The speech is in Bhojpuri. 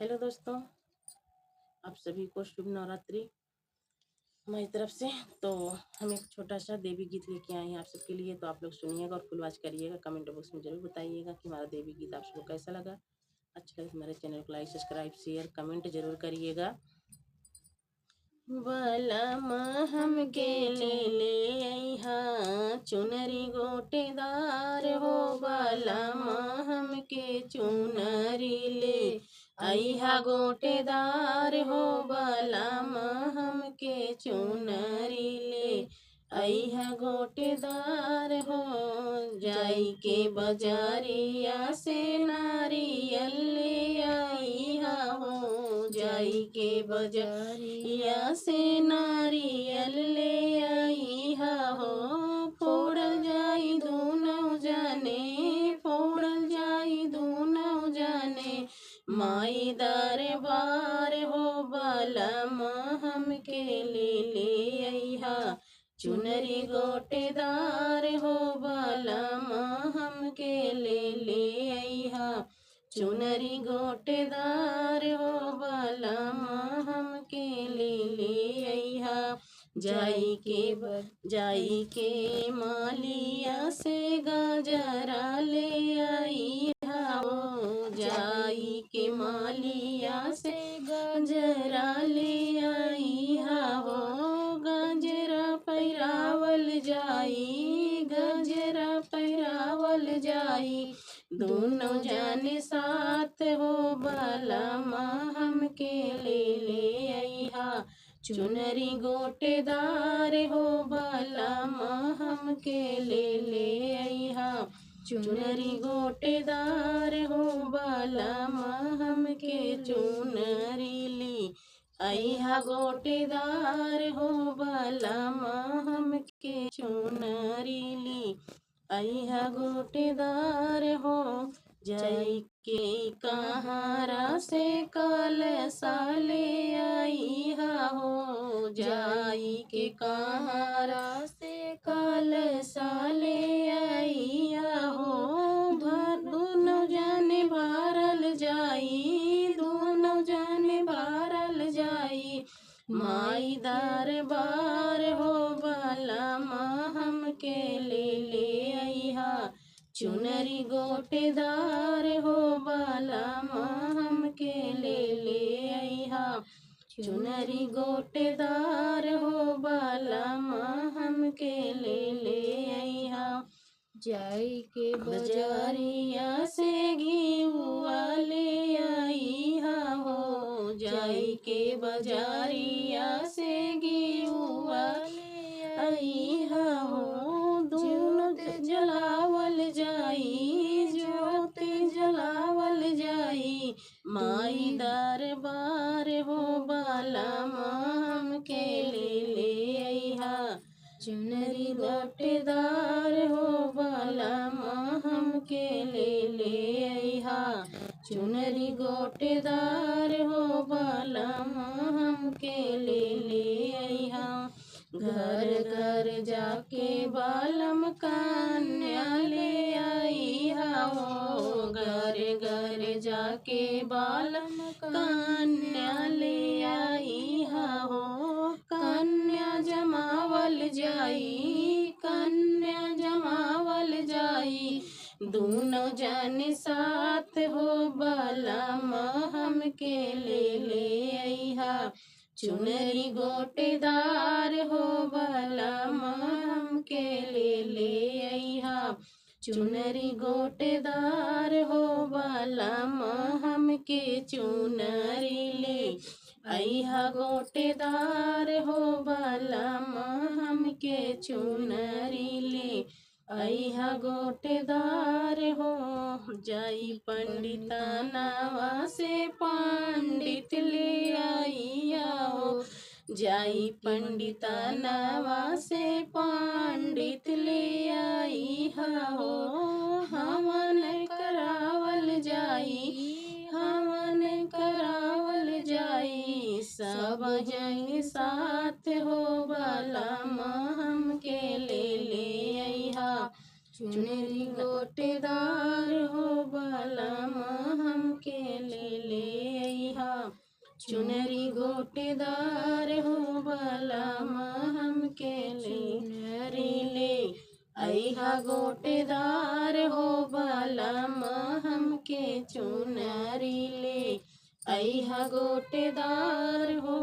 हेलो दोस्तों, आप सभी को शुभ नवरात्रि हमारी तरफ से। तो हम एक छोटा सा देवी गीत लेके आए हैं आप सबके लिए, तो आप लोग सुनिएगा और फुल वॉच करिएगा। कमेंट बॉक्स में जरूर बताइएगा कि हमारा देवी गीत आप सबको कैसा लगा। अच्छा लगे हमारे चैनल को लाइक सब्सक्राइब शेयर कमेंट जरूर करिएगा। बलम हमके ले अइहा चुनरी गोटेदार हो, बलम हमके चुनरी ले अइहा गोटेदार हो, बलम हमके चुनरी ले अइहा गोटेदार हो। जाई के बजारिया से नारियल ले अइहा हो, जाई के बजारिया से नारियल ले अइहा हो। फोड़ल जाई दोनों जाने, फोड़ल जाई दोनों जाने, माई दरबार हो, बलम हमके ले अइहा चुनरी गोटेदार हो, बलम हमके ले अइहा चुनरी गोटेदार हो, बलम हमके ले अइहा। जाई के मालिया से गजरा ले अइहा हो, जाई के मालिया से गजरा ले अइहा हो। गजरा पैरावल जाई, गजरा पैरावल जाई, दोनों जाने साथ हो, बलम हमके ले अइहा चुनरी गोटेदार हो, बलम हमके ले अइहा चुनरी गोटेदार हो, बलम हमके चुनरी ली अइहा गोटेदार हो, बलम हमके चुनरी ली अइहा गोटेदार हो। जाई के कहारा से कलसा ले अइहा हो, जाई के कहारा से कलसा ले अइहा हो। दोनों जाने भरल जाई, दोनों जाने भरल जाई, माई दरबार हो, बलम हमके ले अइहा चुनरी गोटेदार हो, बलम हमके ले अइहा चुनरी गोटेदार हो, बलम हमके ले अइहा। जाई के बजारिया से घिउआ ले अइहा हो, जाई के बजारिया से घिउआ ले अइहा हो। दोनों जलावल जाई, ज्योत जलावल जाई, माई दरबार हो, बलम हमके ले अइहा चुनरी गोटेदार हो, बलम हमके ले अइहा चुनरी गोटेदार हो, बलम हमके ले अइहा। घर घर जाके बालम कन्या ले अइहा हो, घर घर जाके बालम कन्या ले अइहा हो। कन्या जमावल जाई, कन्या जमावल जाई, दोनों जाने साथ हो, बलम हमके ले अइहा चुनरी गोटेदार हो, बलम हमके ले अइहा चुनरी गोटेदार हो, बलम हमके चुनरी ले अइहा गोटेदार हो, बलम हमके चुनरी ले अइहा गोटेदार हो। जाई पंडितानवा से पंडित ले अइहा हो, जाई पंडितानवा से पंडित ले अइहा हो। हवन करावल जाई, हवन करावल जाई, सब जन साथ हो, बलम हमके ले अइहा चुनरी गोटेदार हो, बलम हमके ले अइहा। चुनरी गोटेदार हो बलमा हमके चुनरी ले अइहा गोटेदार हो बलमा हमके चुनरी ले अइहा गोटेदार हो।